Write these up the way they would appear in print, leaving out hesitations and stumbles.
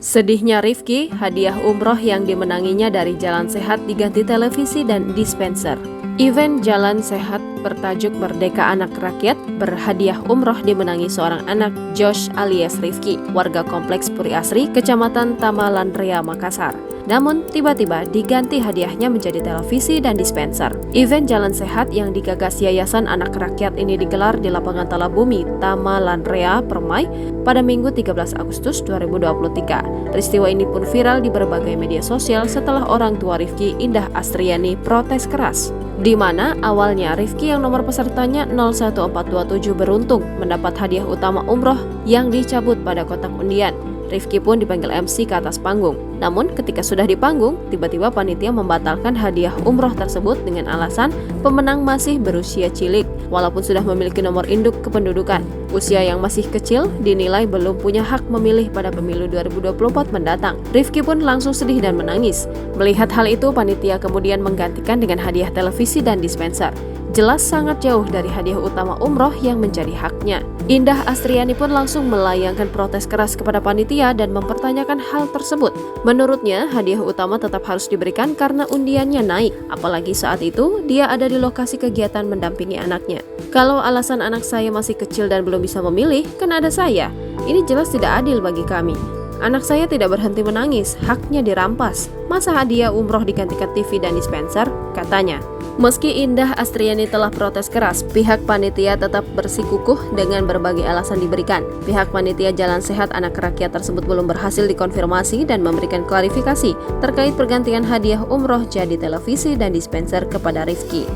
Sedihnya Rifki, hadiah umroh yang dimenanginya dari Jalan Sehat diganti televisi dan dispenser. Event Jalan Sehat bertajuk Merdeka Anak Rakyat berhadiah umroh dimenangi seorang anak, Josh alias Rifki, warga Kompleks Puri Asri, Kecamatan Tamalandrea, Makassar. Namun, tiba-tiba diganti hadiahnya menjadi televisi dan dispenser. Event Jalan Sehat yang digagas Yayasan Anak Rakyat ini digelar di lapangan Talabumi, Tamalandrea, Permai, pada Minggu 13 Agustus 2023. Peristiwa ini pun viral di berbagai media sosial setelah orang tua Rifki, Indah Astriani, protes keras. Di mana awalnya Rifki yang nomor pesertanya 01427 beruntung mendapat hadiah utama umroh yang dicabut pada kotak undian. Rifki pun dipanggil MC ke atas panggung. Namun ketika sudah di panggung, tiba-tiba panitia membatalkan hadiah umroh tersebut dengan alasan pemenang masih berusia cilik, walaupun sudah memiliki nomor induk kependudukan. Usia yang masih kecil dinilai belum punya hak memilih pada pemilu 2024 mendatang. Rifki pun langsung sedih dan menangis. Melihat hal itu, panitia kemudian menggantikan dengan hadiah televisi dan dispenser. Jelas sangat jauh dari hadiah utama umroh yang menjadi haknya. Indah Astriani pun langsung melayangkan protes keras kepada panitia dan mempertanyakan hal tersebut. Menurutnya, hadiah utama tetap harus diberikan karena undiannya naik, apalagi saat itu dia ada di lokasi kegiatan mendampingi anaknya. Kalau alasan anak saya masih kecil dan belum bisa memilih, kan ada saya. Ini jelas tidak adil bagi kami. Anak saya tidak berhenti menangis, haknya dirampas. Masa hadiah umroh digantikan TV dan dispenser? Katanya. Meski Indah Astriani telah protes keras, pihak panitia tetap bersikukuh dengan berbagai alasan diberikan. Pihak panitia Jalan Sehat Anak Rakyat tersebut belum berhasil dikonfirmasi dan memberikan klarifikasi terkait pergantian hadiah umroh jadi televisi dan dispenser kepada Rifki.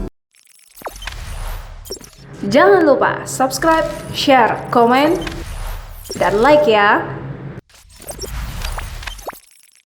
Jangan lupa subscribe, share, komen, dan like ya!